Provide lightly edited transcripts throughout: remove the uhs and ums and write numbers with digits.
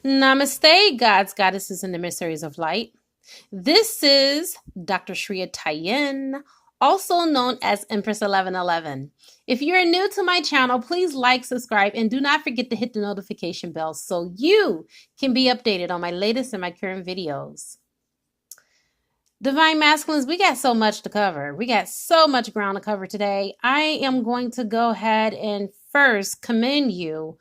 Namaste, gods, goddesses, and emissaries of light. This is Dr. Shreya Tayen, also known as Empress 1111. If you're new to my channel, please like, subscribe, and do not forget to hit the notification bell so you can be updated on my latest and my current videos. Divine Masculines, we got so much to cover. We got so much ground to cover today. I am going to go ahead and first commend you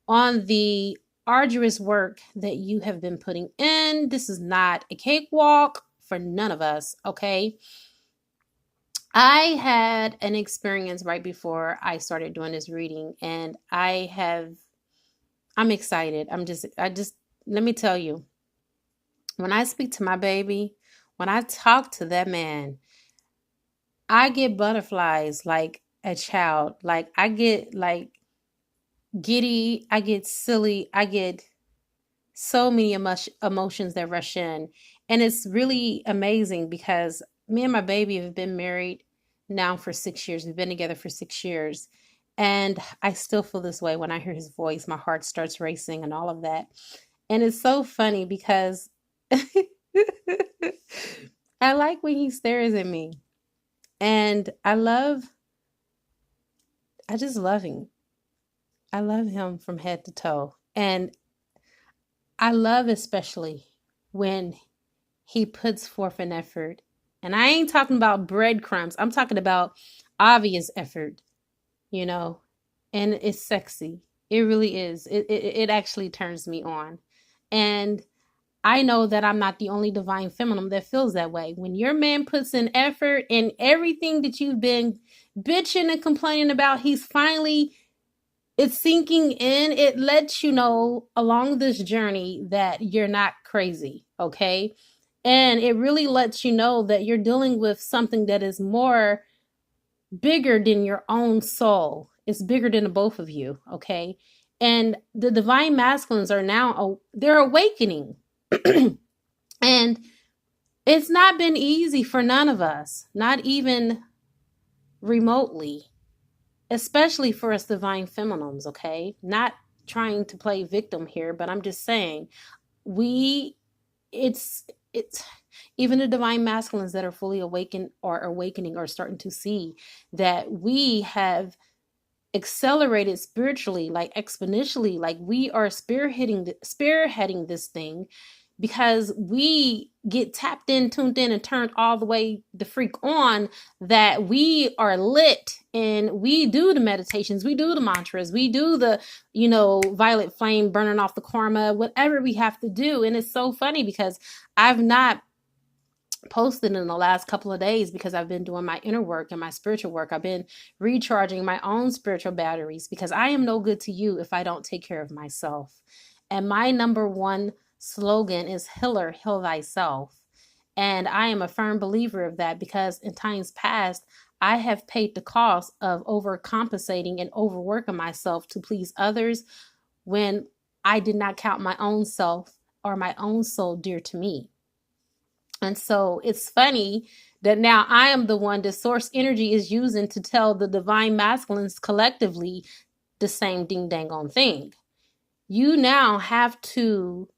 on the arduous work that you have been putting in. This is not a cakewalk for none of us, okay? I had an experience right before I started doing this reading, and I'm excited. Let me tell you, when I speak to my baby, when I talk to that man, I get butterflies like a child. Like I get like giddy, I get silly, I get so many emotions that rush in. And it's really amazing because me and my baby have been married now for 6 years. We've been together for 6 years. And I still feel this way when I hear his voice. My heart starts racing and all of that. And it's so funny because I like when he stares at me. And I just love him. I love him from head to toe. And I love especially when he puts forth an effort. And I ain't talking about breadcrumbs. I'm talking about obvious effort, you know, and it's sexy. It really is. It actually turns me on. And I know that I'm not the only divine feminine that feels that way. When your man puts in effort in everything that you've been bitching and complaining about, it's sinking in. It lets you know along this journey that you're not crazy, okay? And it really lets you know that you're dealing with something that is more bigger than your own soul. It's bigger than the both of you, okay? And the divine masculines are now, they're awakening. And it's not been easy for none of us, not even remotely. Especially for us divine feminines, okay? Not trying to play victim here, but I'm just saying it's even the divine masculines that are fully awakened or awakening are starting to see that we have accelerated spiritually, like exponentially, like we are spearheading this thing because we get tapped in, tuned in, and turned all the way the freak on that we are lit and we do the meditations, we do the mantras, we do the, violet flame burning off the karma, whatever we have to do. And it's so funny because I've not posted in the last couple of days because I've been doing my inner work and my spiritual work. I've been recharging my own spiritual batteries because I am no good to you if I don't take care of myself. And my number one slogan is healer, heal thyself. And I am a firm believer of that because in times past, I have paid the cost of overcompensating and overworking myself to please others when I did not count my own self or my own soul dear to me. And so it's funny that now I am the one that source energy is using to tell the divine masculines collectively the same ding dang on thing. You now have to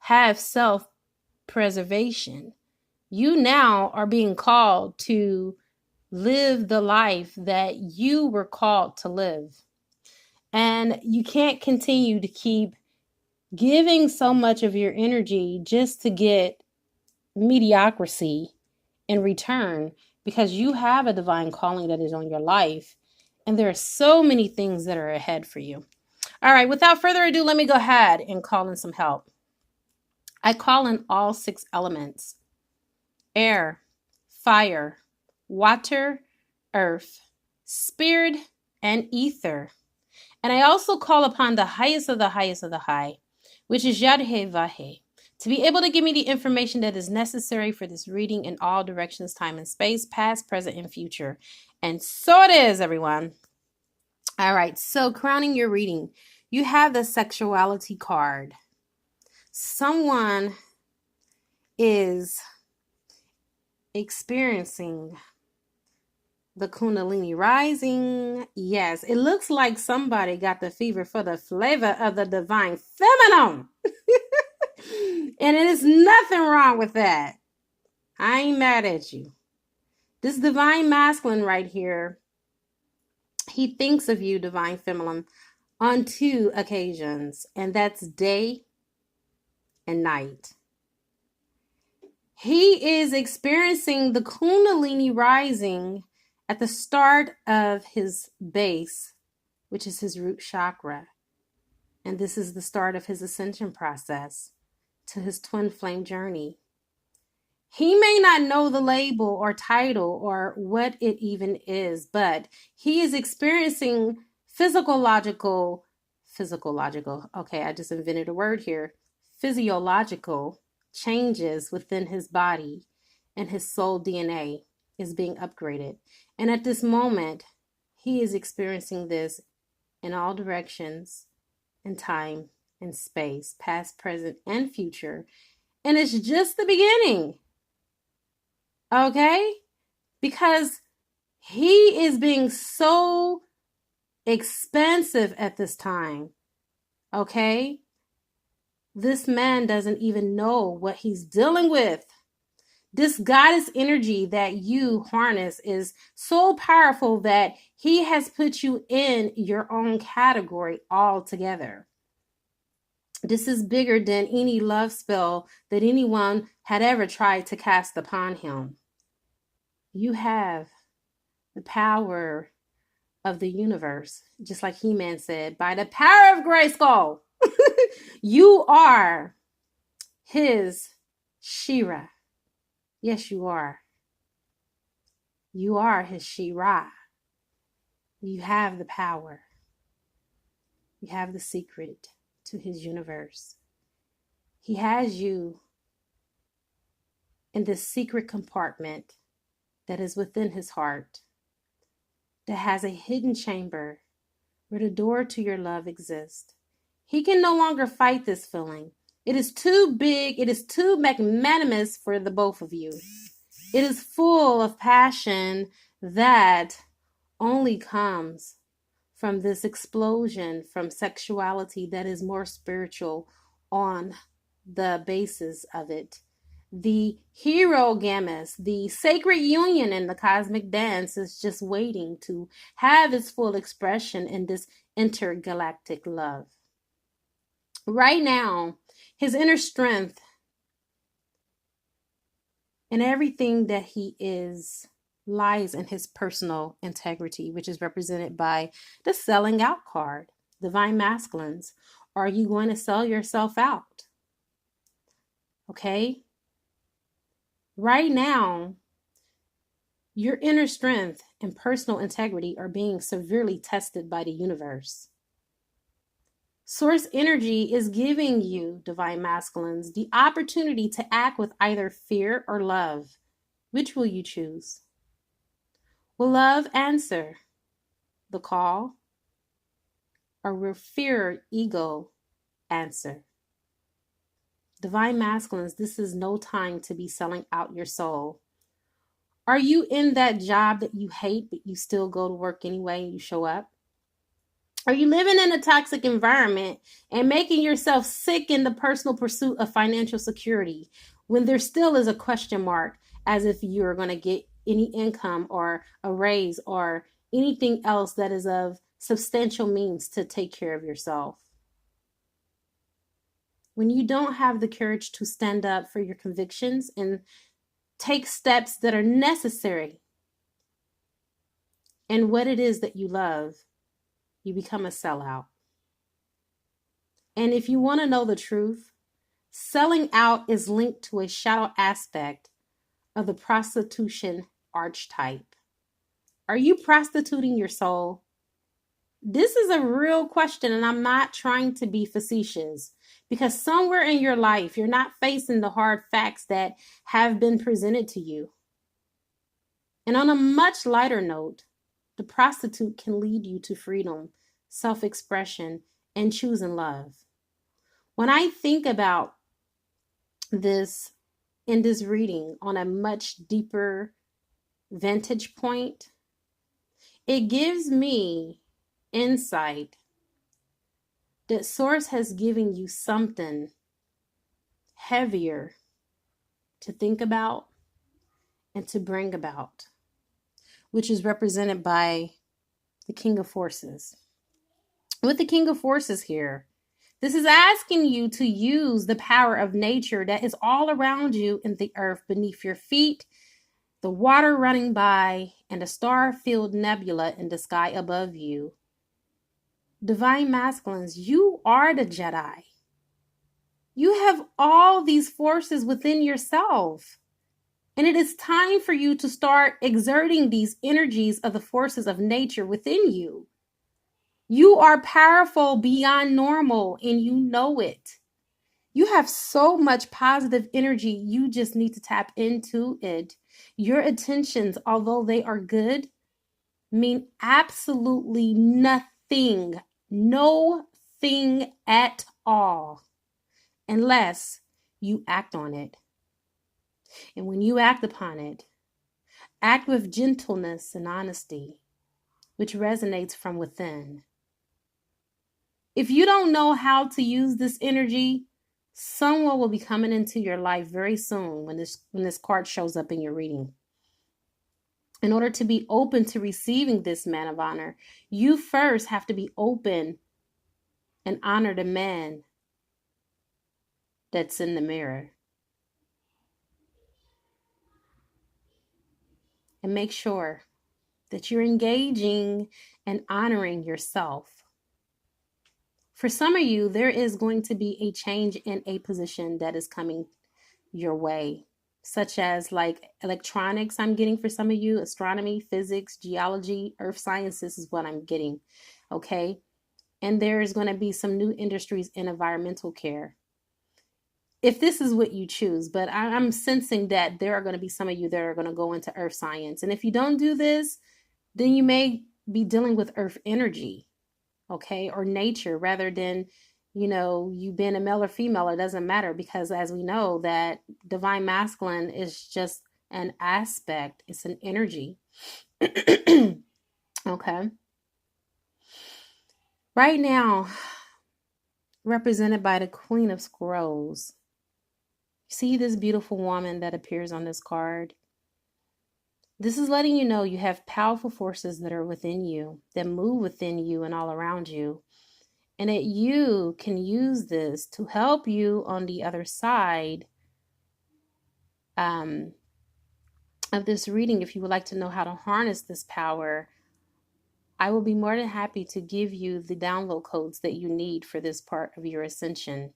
have self-preservation. You now are being called to live the life that you were called to live. And you can't continue to keep giving so much of your energy just to get mediocrity in return because you have a divine calling that is on your life. And there are so many things that are ahead for you. All right, without further ado, let me go ahead and call in some help. I call in all 6 elements: air, fire, water, earth, spirit, and ether. And I also call upon the highest of the highest of the high, which is Yadhe Vahe, to be able to give me the information that is necessary for this reading in all directions, time and space, past, present, and future. And so it is, everyone. All right, so crowning your reading, you have the sexuality card. Someone is experiencing the Kundalini rising. Yes, it looks like somebody got the fever for the flavor of the divine feminine. And it is nothing wrong with that. I ain't mad at you. This divine masculine right here, he thinks of you, divine feminine, on two occasions, and that's day and night. He is experiencing the Kundalini rising at the start of his base, which is his root chakra. And this is the start of his ascension process to his twin flame journey. He may not know the label or title or what it even is, but he is experiencing physiological, okay, I just invented a word here, physiological changes within his body, and his soul DNA is being upgraded. And at this moment, he is experiencing this in all directions, in time and space, past, present, and future. And it's just the beginning. Okay? Because he is being so expansive at this time. Okay? This man doesn't even know what he's dealing with. This goddess energy that you harness is so powerful that he has put you in your own category altogether. This is bigger than any love spell that anyone had ever tried to cast upon him. You have the power of the universe, just like He-Man said, by the power of Grayskull. You are his She-Ra. Yes, you are. You are his She-Ra. You have the power. You have the secret to his universe. He has you in this secret compartment that is within his heart, that has a hidden chamber where the door to your love exists. He can no longer fight this feeling. It is too big, it is too magnanimous for the both of you. It is full of passion that only comes from this explosion from sexuality that is more spiritual on the basis of it. The hero gammas, the sacred union in the cosmic dance is just waiting to have its full expression in this intergalactic love. Right now, his inner strength and everything that he is lies in his personal integrity, which is represented by the selling out card, divine masculines. Are you going to sell yourself out? Okay? Right now, your inner strength and personal integrity are being severely tested by the universe. Source energy is giving you, divine masculines, the opportunity to act with either fear or love. Which will you choose? Will love answer the call, or will fear, ego answer? Divine masculines, this is no time to be selling out your soul. Are you in that job that you hate, but you still go to work anyway and you show up? Are you living in a toxic environment and making yourself sick in the personal pursuit of financial security when there still is a question mark as if you're going to get any income or a raise or anything else that is of substantial means to take care of yourself? When you don't have the courage to stand up for your convictions and take steps that are necessary in what it is that you love, you become a sellout. And if you want to know the truth, selling out is linked to a shadow aspect of the prostitution archetype. Are you prostituting your soul? This is a real question, and I'm not trying to be facetious, because somewhere in your life, you're not facing the hard facts that have been presented to you. And on a much lighter note, the prostitute can lead you to freedom, self-expression, and choosing love. When I think about this in this reading on a much deeper vantage point, it gives me insight that Source has given you something heavier to think about and to bring about, which is represented by the King of Forces. With the King of Forces here, this is asking you to use the power of nature that is all around you in the earth, beneath your feet, the water running by, and a star-filled nebula in the sky above you. Divine masculines, you are the Jedi. You have all these forces within yourself. And it is time for you to start exerting these energies of the forces of nature within you. You are powerful beyond normal, and you know it. You have so much positive energy. You just need to tap into it. Your intentions, although they are good, mean absolutely nothing. Nothing at all. Unless you act on it. And when you act upon it, act with gentleness and honesty, which resonates from within. If you don't know how to use this energy, someone will be coming into your life very soon when this card shows up in your reading. In order to be open to receiving this man of honor, you first have to be open and honor the man that's in the mirror. And make sure that you're engaging and honoring yourself. For some of you, there is going to be a change in a position that is coming your way, such as like electronics I'm getting for some of you, astronomy, physics, geology, earth sciences is what I'm getting, okay? And there's going to be some new industries in environmental care. If this is what you choose, but I'm sensing that there are going to be some of you that are going to go into earth science. And if you don't do this, then you may be dealing with earth energy, okay, or nature, rather than, you being a male or female. It doesn't matter, because as we know that divine masculine is just an aspect. It's an energy. Okay. Right now, represented by the Queen of Scrolls. See this beautiful woman that appears on this card? This is letting you know you have powerful forces that are within you, that move within you and all around you. And that you can use this to help you on the other side of this reading. If you would like to know how to harness this power, I will be more than happy to give you the download codes that you need for this part of your ascension.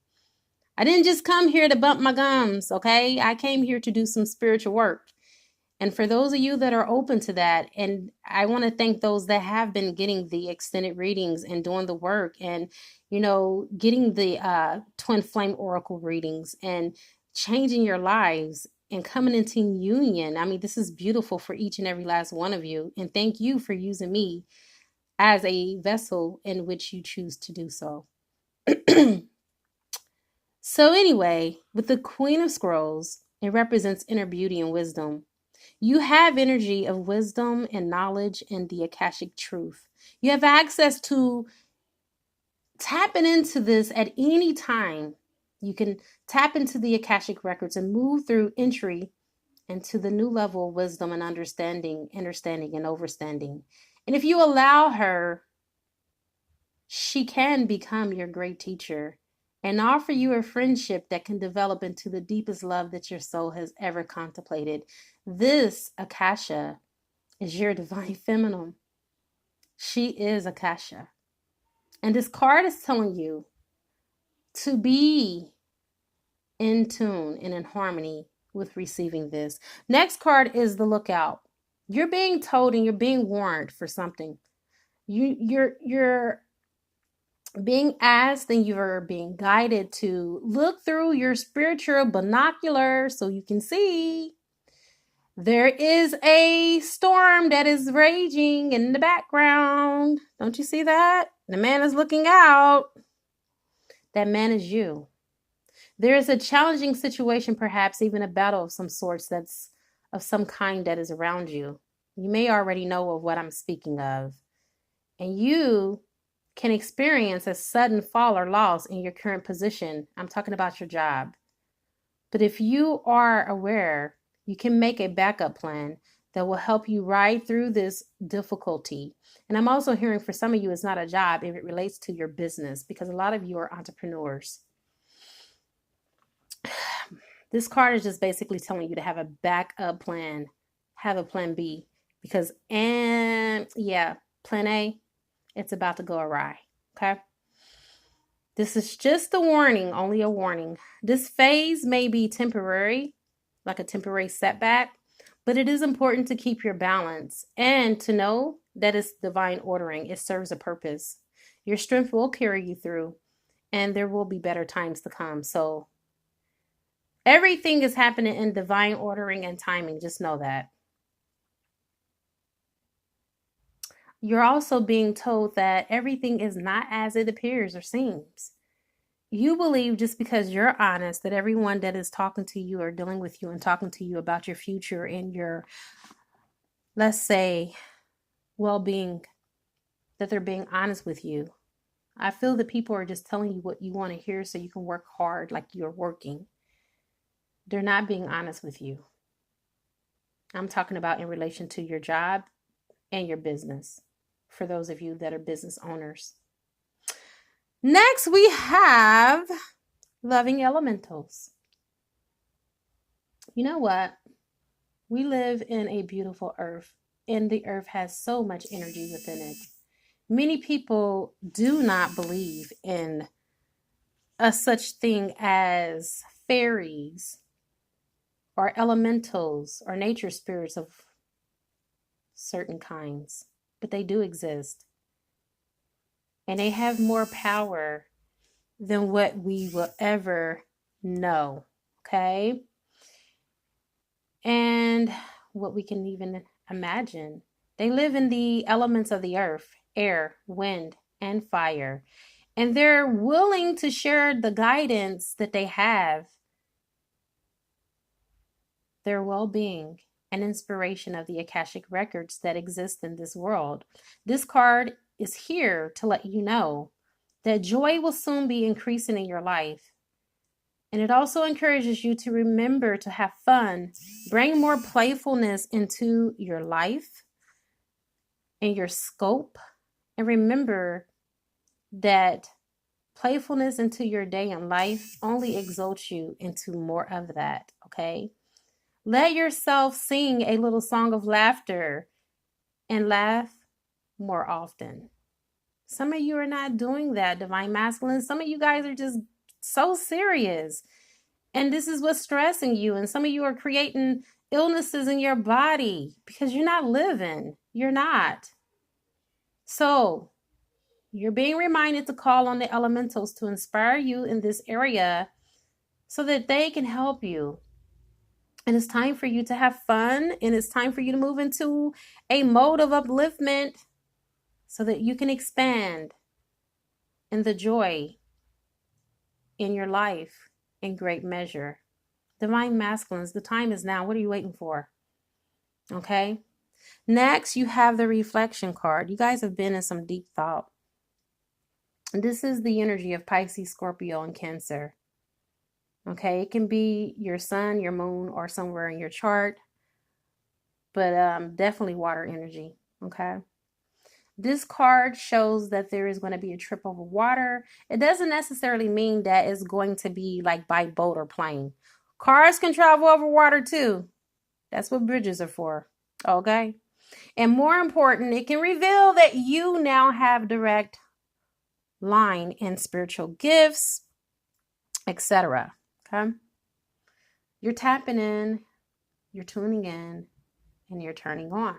I didn't just come here to bump my gums, okay? I came here to do some spiritual work. And for those of you that are open to that, and I want to thank those that have been getting the extended readings and doing the work and, getting the twin flame oracle readings and changing your lives and coming into union. I mean, this is beautiful for each and every last one of you. And thank you for using me as a vessel in which you choose to do so. So anyway, with the Queen of Scrolls, it represents inner beauty and wisdom. You have energy of wisdom and knowledge and the Akashic truth. You have access to tapping into this at any time. You can tap into the Akashic records and move through entry into the new level of wisdom and understanding and overstanding. And if you allow her, she can become your great teacher and offer you a friendship that can develop into the deepest love that your soul has ever contemplated. This Akasha is your divine feminine. She is Akasha. And this card is telling you to be in tune and in harmony with receiving this. Next card is the Lookout. You're being told and you're being warned for something. You're being asked and you're being guided to look through your spiritual binocular so you can see. There is a storm that is raging in the background. Don't you see that? The man is looking out. That man is you. There is a challenging situation, perhaps even a battle of some sorts that's of some kind that is around you. You may already know of what I'm speaking of. And you can experience a sudden fall or loss in your current position. I'm talking about your job. But if you are aware, you can make a backup plan that will help you ride through this difficulty. And I'm also hearing for some of you, it's not a job if it relates to your business, because a lot of you are entrepreneurs. This card is just basically telling you to have a backup plan, have a plan B, because, and yeah, plan A, it's about to go awry. Okay. This is just a warning, only a warning. This phase may be temporary, like a temporary setback, but it is important to keep your balance and to know that it's divine ordering. It serves a purpose. Your strength will carry you through, and there will be better times to come. So everything is happening in divine ordering and timing. Just know that. You're also being told that everything is not as it appears or seems. You believe just because you're honest that everyone that is talking to you or dealing with you and talking to you about your future and your, let's say, well-being, that they're being honest with you. I feel that people are just telling you what you want to hear so you can work hard like you're working. They're not being honest with you. I'm talking about in relation to your job and your business, for those of you that are business owners. Next, we have loving elementals. You know what? We live in a beautiful earth, and the earth has so much energy within it. Many people do not believe in a such thing as fairies or elementals or nature spirits of certain kinds, but they do exist. And they have more power than what we will ever know, okay? And what we can even imagine. They live in the elements of the earth, air, wind, and fire. And they're willing to share the guidance that they have, their well-being and inspiration of the Akashic records that exist in this world. This card is here to let you know that joy will soon be increasing in your life. And it also encourages you to remember to have fun, bring more playfulness into your life and your scope. And remember that playfulness into your day and life only exalts you into more of that, okay? Let yourself sing a little song of laughter and laugh more often. Some of you are not doing that, Divine Masculine. Some of you guys are just so serious. And this is what's stressing you. And some of you are creating illnesses in your body because you're not living. You're not. So you're being reminded to call on the elementals to inspire you in this area so that they can help you. And it's time for you to have fun, and it's time for you to move into a mode of upliftment so that you can expand in the joy in your life in great measure. Divine Masculines, the time is now. What are you waiting for? Okay. Next, you have the reflection card. You guys have been in some deep thought. This is the energy of Pisces, Scorpio, and Cancer. Okay, it can be your sun, your moon, or somewhere in your chart, but definitely water energy, okay? This card shows that there is going to be a trip over water. It doesn't necessarily mean that it's going to be like by boat or plane. Cars can travel over water too. That's what bridges are for, okay? And more important, it can reveal that you now have direct line in spiritual gifts, etc. Okay, you're tapping in, you're tuning in, and you're turning on.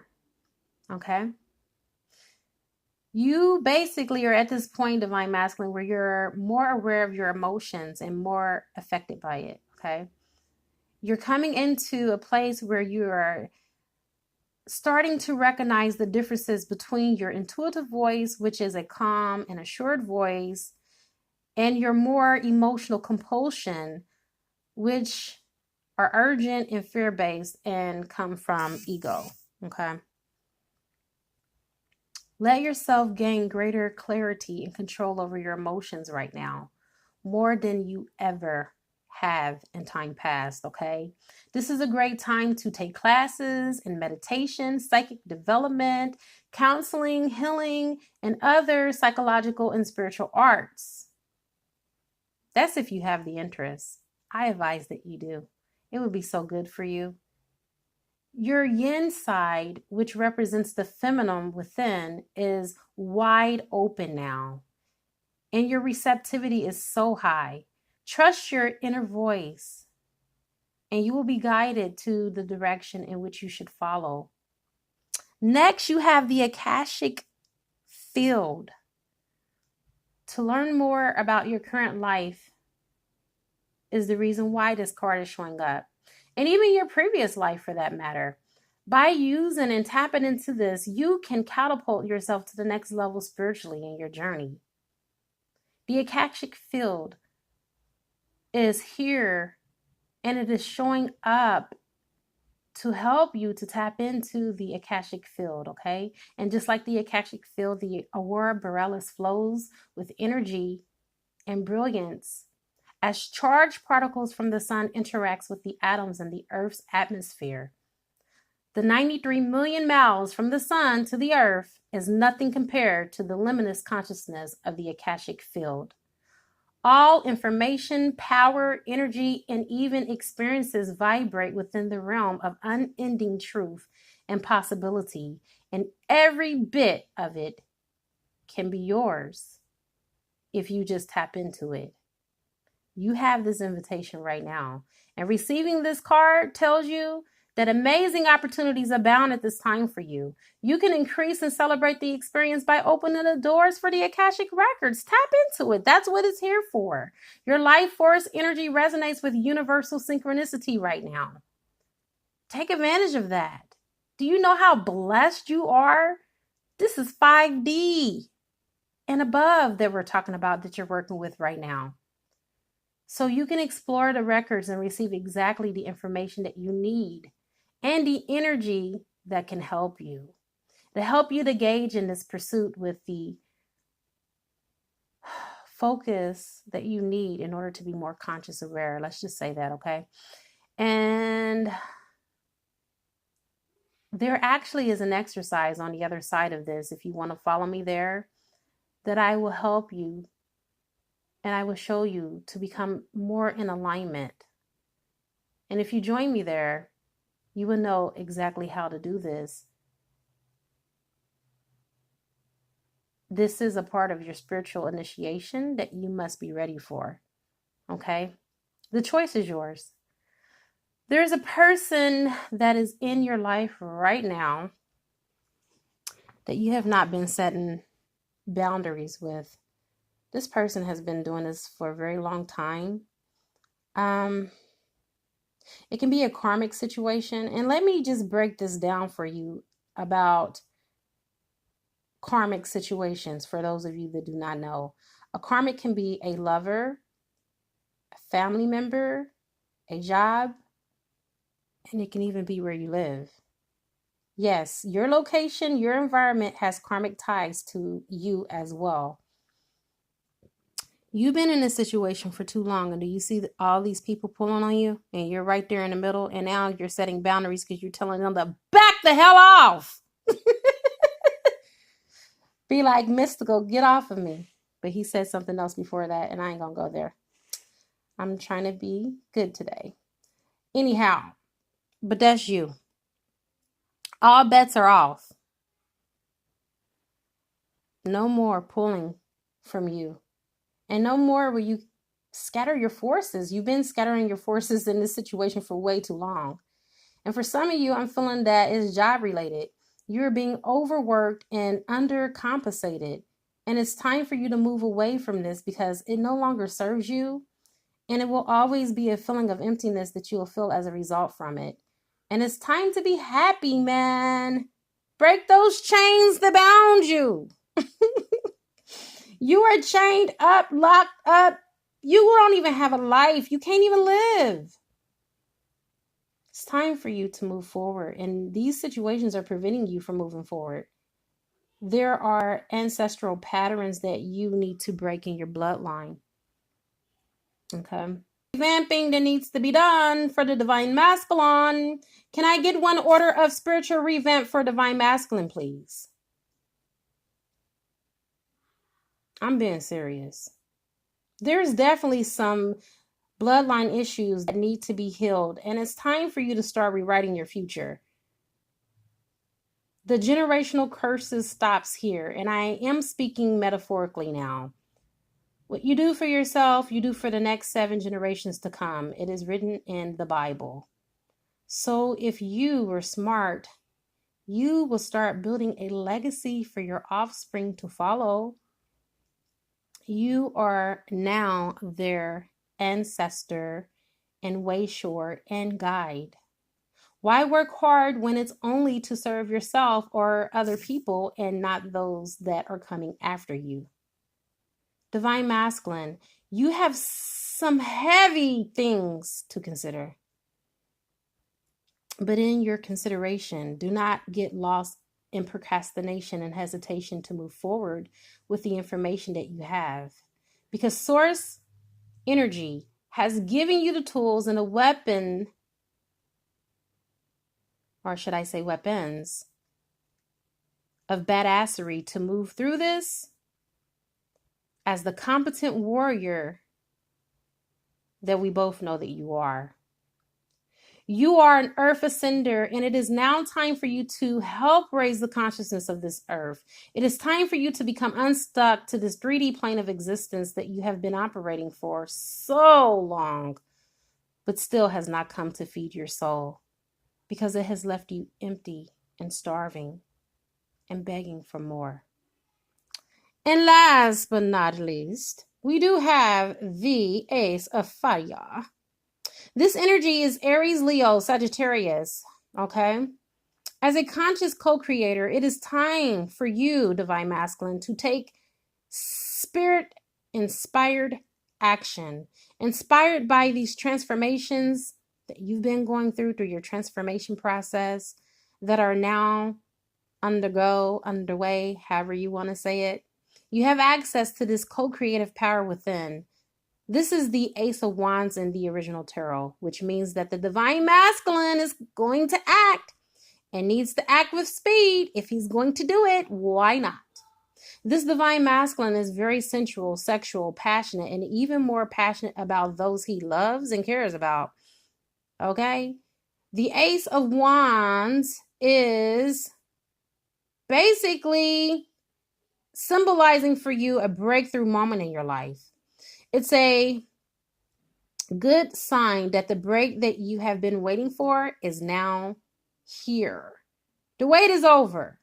Okay, you basically are at this point, Divine Masculine, where you're more aware of your emotions and more affected by it. Okay, you're coming into a place where you are starting to recognize the differences between your intuitive voice, which is a calm and assured voice, and your more emotional compulsion, which are urgent and fear-based and come from ego, okay? Let yourself gain greater clarity and control over your emotions right now, more than you ever have in time past, okay? This is a great time to take classes in meditation, psychic development, counseling, healing, and other psychological and spiritual arts. That's if you have the interest. I advise that you do. It would be so good for you. Your yin side, which represents the feminine within, is wide open now. And your receptivity is so high. Trust your inner voice, and you will be guided to the direction in which you should follow. Next, you have the Akashic Field. To learn more about your current life is the reason why this card is showing up. And even your previous life, for that matter. By using and tapping into this, you can catapult yourself to the next level spiritually in your journey. The Akashic Field is here, and it is showing up to help you to tap into the Akashic Field, okay? And just like the Akashic Field, the Aurora Borealis flows with energy and brilliance as charged particles from the sun interacts with the atoms in the Earth's atmosphere. The 93 million miles from the sun to the Earth is nothing compared to the limitless consciousness of the Akashic Field. All information, power, energy, and even experiences vibrate within the realm of unending truth and possibility, and every bit of it can be yours if you just tap into it. You have this invitation right now, and receiving this card tells you that amazing opportunities abound at this time for you. You can increase and celebrate the experience by opening the doors for the Akashic Records. Tap into it. That's what it's here for. Your life force energy resonates with universal synchronicity right now. Take advantage of that. Do you know how blessed you are? This is 5D and above that we're talking about that you're working with right now. So you can explore the records and receive exactly the information that you need and the energy that can help you. To help you to gauge in this pursuit with the focus that you need in order to be more conscious aware. Let's just say that, okay? And there actually is an exercise on the other side of this, if you want to follow me there, that I will help you and I will show you to become more in alignment. And if you join me there, you will know exactly how to do this. This is a part of your spiritual initiation that you must be ready for. Okay? The choice is yours. There's a person that is in your life right now that you have not been setting boundaries with. This person has been doing this for a very long time. It can be a karmic situation. And let me just break this down for you about karmic situations for those of you that do not know. A karmic can be a lover, a family member, a job, and it can even be where you live. Yes, your location, your environment has karmic ties to you as well. You've been in a situation for too long, and do you see all these people pulling on you? And you're right there in the middle, and now you're setting boundaries because you're telling them to back the hell off. Be like, Mystical, get off of me. But he said something else before that, and I ain't going to go there. I'm trying to be good today. Anyhow, but that's you. All bets are off. No more pulling from you. And no more will you scatter your forces. You've been scattering your forces in this situation for way too long. And for some of you, I'm feeling that it's job related. You're being overworked and undercompensated. And it's time for you to move away from this because it no longer serves you. And it will always be a feeling of emptiness that you will feel as a result from it. And it's time to be happy, man. Break those chains that bound you. You are chained up, locked up. You don't even have a life. You can't even live. It's time for you to move forward. And these situations are preventing you from moving forward. There are ancestral patterns that you need to break in your bloodline. Okay. revamping that needs to be done for the Divine Masculine. Can I get one order of spiritual revamp for Divine Masculine, please? I'm being serious. There's definitely some bloodline issues that need to be healed, and it's time for you to start rewriting your future. The generational curses stops here, and I am speaking metaphorically now. What you do for yourself, you do for the next 7 generations to come. It is written in the Bible. So if you were smart, you will start building a legacy for your offspring to follow. You are now their ancestor and way short and guide. Why work hard when it's only to serve yourself or other people and not those that are coming after you? Divine Masculine, you have some heavy things to consider. But in your consideration, do not get lost in procrastination and hesitation to move forward with the information that you have. Because Source Energy has given you the tools and the weapon, or should I say weapons, of badassery to move through this as the competent warrior that we both know that you are. You are an earth ascender, and it is now time for you to help raise the consciousness of this earth. It is time for you to become unstuck to this 3D plane of existence that you have been operating for so long, but still has not come to feed your soul because it has left you empty and starving and begging for more. And last but not least, we do have the Ace of Fire. This energy is Aries, Leo, Sagittarius, okay? As a conscious co-creator, it is time for you, Divine Masculine, to take spirit-inspired action, inspired by these transformations that you've been going through your transformation process that are now underway, however you want to say it. You have access to this co-creative power within. This is the Ace of Wands in the original tarot, which means that the Divine Masculine is going to act and needs to act with speed. If he's going to do it, why not? This Divine Masculine is very sensual, sexual, passionate, and even more passionate about those he loves and cares about. Okay? The Ace of Wands is basically symbolizing for you a breakthrough moment in your life. It's a good sign that the break that you have been waiting for is now here. The wait is over.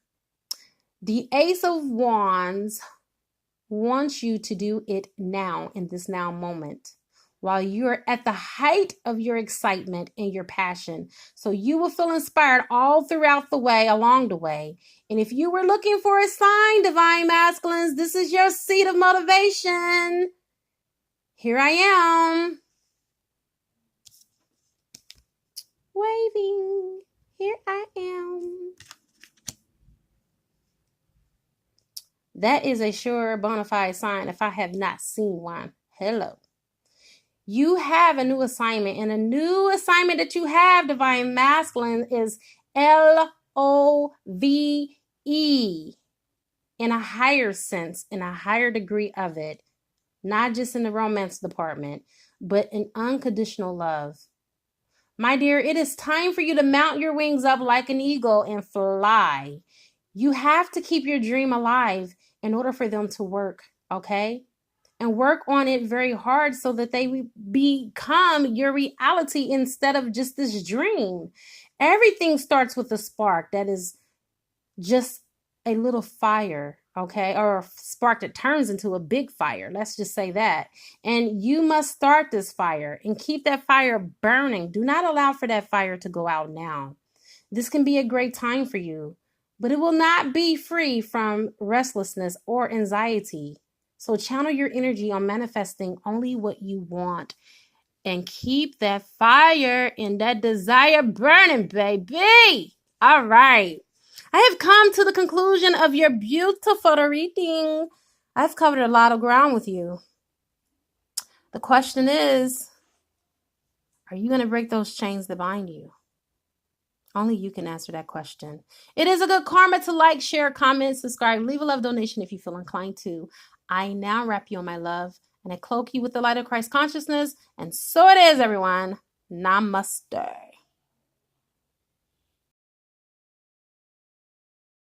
The Ace of Wands wants you to do it now, in this now moment, while you're at the height of your excitement and your passion. So you will feel inspired all throughout the way, along the way. And if you were looking for a sign, Divine Masculines, this is your seed of motivation. Here I am. Waving. Here I am. That is a sure bona fide sign if I have not seen one. Hello. You have a new assignment, and a new assignment that you have, Divine Masculine, is LOVE in a higher sense, in a higher degree of it. Not just in the romance department, but in unconditional love. My dear, it is time for you to mount your wings up like an eagle and fly. You have to keep your dream alive in order for them to work, okay? And work on it very hard so that they become your reality instead of just this dream. Everything starts with a spark that is just a little fire, okay? Or a spark that turns into a big fire. Let's just say that. And you must start this fire and keep that fire burning. Do not allow for that fire to go out now. This can be a great time for you, but it will not be free from restlessness or anxiety. So channel your energy on manifesting only what you want and keep that fire and that desire burning, baby. All right. I have come to the conclusion of your beautiful reading. I've covered a lot of ground with you. The question is, Are you going to break those chains that bind you? Only you can answer that question. It is a good karma to like, share, comment, subscribe, leave a love donation if you feel inclined to. I now wrap you in my love and I cloak you with the light of Christ consciousness. And so it is, everyone. Namaste.